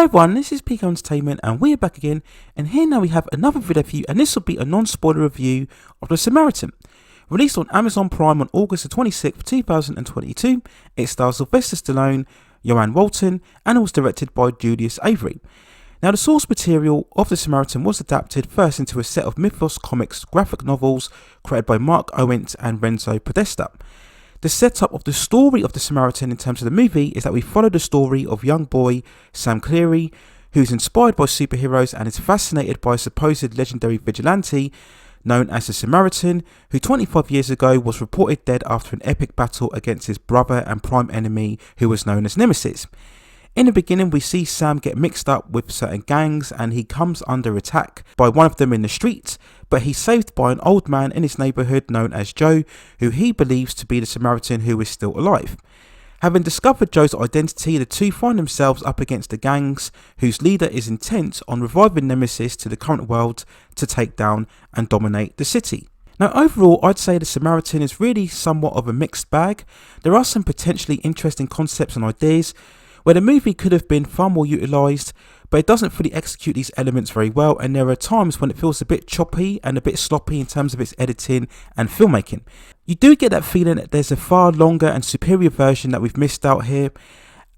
everyone, this is Pico Entertainment and we're back again, and here now we have another video for you, and this will be a non-spoiler review of The Samaritan. Released on Amazon Prime on August the 26th, 2022, it stars Sylvester Stallone, Joanne Walton, and it was directed by Julius Avery. Now, the source material of The Samaritan was adapted first into a set of Mythos Comics graphic novels created by Mark Owens and Renzo Podesta. The setup of the story of The Samaritan in terms of the movie is that we follow the story of young boy Sam Cleary, who is inspired by superheroes and is fascinated by a supposed legendary vigilante known as the Samaritan, who 25 years ago was reported dead after an epic battle against his brother and prime enemy who was known as Nemesis. In the beginning, we see Sam get mixed up with certain gangs and he comes under attack by one of them in the streets, but he's saved by an old man in his neighbourhood known as Joe, who he believes to be the Samaritan who is still alive. Having discovered Joe's identity, the two find themselves up against the gangs whose leader is intent on reviving Nemesis to the current world to take down and dominate the city. Now, overall, I'd say The Samaritan is really somewhat of a mixed bag. There are some potentially interesting concepts and ideas where the movie could have been far more utilised, but it doesn't fully execute these elements very well, and there are times when it feels a bit choppy and a bit sloppy in terms of its editing and filmmaking. You do get that feeling that there's a far longer and superior version that we've missed out here.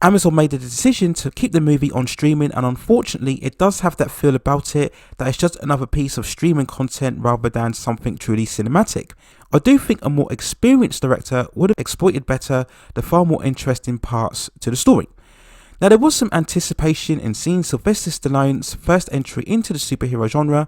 Amazon made the decision to keep the movie on streaming, and unfortunately it does have that feel about it that it's just another piece of streaming content rather than something truly cinematic. I do think a more experienced director would have exploited better the far more interesting parts to the story. Now, there was some anticipation in seeing Sylvester Stallone's first entry into the superhero genre,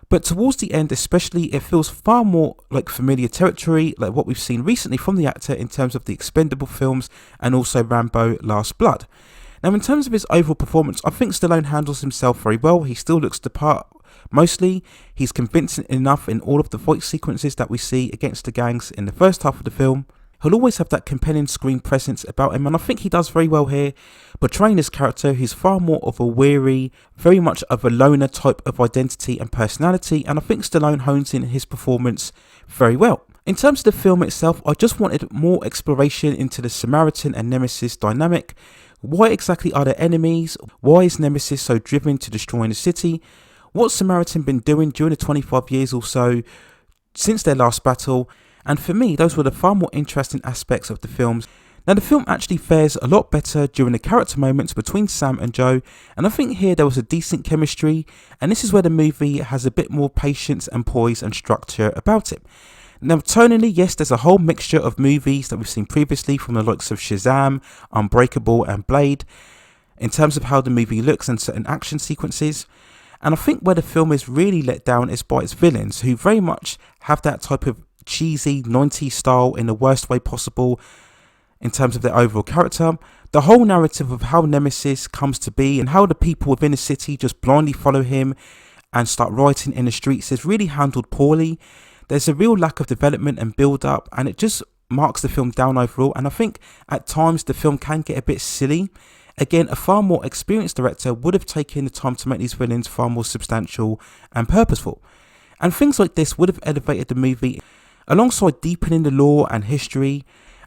but towards the end especially, it feels far more like familiar territory, like what we've seen recently from the actor in terms of the Expendable films and also Rambo Last Blood. Now, in terms of his overall performance, I think Stallone handles himself very well. He still looks the part mostly. He's convincing enough in all of the fight sequences that we see against the gangs in the first half of the film. He'll always have that compelling screen presence about him, and I think he does very well here, portraying this character who's far more of a weary, very much of a loner type of identity and personality, and I think Stallone hones in his performance very well. In terms of the film itself, I just wanted more exploration into the Samaritan and Nemesis dynamic. Why exactly are they enemies? Why is Nemesis so driven to destroying the city? What's Samaritan been doing during the 25 years or so since their last battle? And for me, those were the far more interesting aspects of the films. Now, the film actually fares a lot better during the character moments between Sam and Joe, and I think here there was a decent chemistry, and this is where the movie has a bit more patience and poise and structure about it. Now, tonally, yes, there's a whole mixture of movies that we've seen previously from the likes of Shazam, Unbreakable and Blade, in terms of how the movie looks and certain action sequences. And I think where the film is really let down is by its villains, who very much have that type of cheesy 90s style in the worst way possible in terms of their overall character. The whole narrative of how Nemesis comes to be and how the people within the city just blindly follow him and start rioting in the streets is really handled poorly. There's a real lack of development and build up, and it just marks the film down overall, and I think at times the film can get a bit silly. Again, a far more experienced director would have taken the time to make these villains far more substantial and purposeful, and things like this would have elevated the movie alongside deepening the lore and history.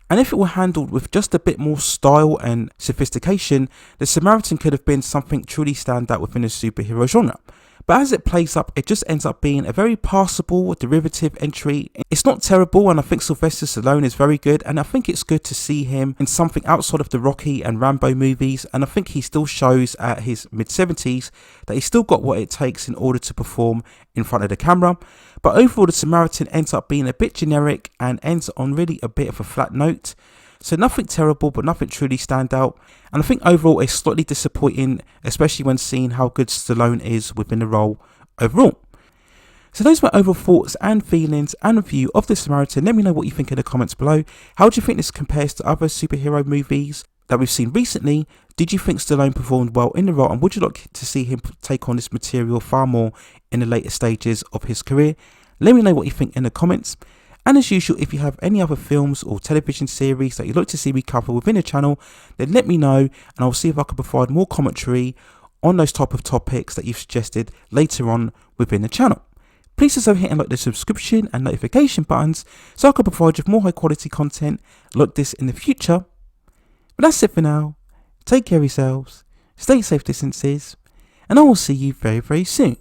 And if it were handled with just a bit more style and sophistication, The Samaritan could have been something truly stand out within the superhero genre. But as it plays up, it just ends up being a very passable derivative entry. It's not terrible, and I think Sylvester Stallone is very good, and I think it's good to see him in something outside of the Rocky and Rambo movies, and I think he still shows at his mid-70s that he's still got what it takes in order to perform in front of the camera. But overall, The Samaritan ends up being a bit generic and ends on really a bit of a flat note. So nothing terrible, but nothing truly stand out. And I think overall it's slightly disappointing, especially when seeing how good Stallone is within the role overall. So those are my overall thoughts and feelings and review of The Samaritan. Let me know what you think in the comments below. How do you think this compares to other superhero movies that we've seen recently? Did you think Stallone performed well in the role, and would you like to see him take on this material far more in the later stages of his career? Let me know what you think in the comments. And as usual, if you have any other films or television series that you'd like to see me cover within the channel, then let me know, and I'll see if I can provide more commentary on those type of topics that you've suggested later on within the channel. Please also hit and like the subscription and notification buttons so I can provide you with more high quality content like this in the future. But that's it for now. Take care of yourselves, stay safe distances, and I will see you very, very soon.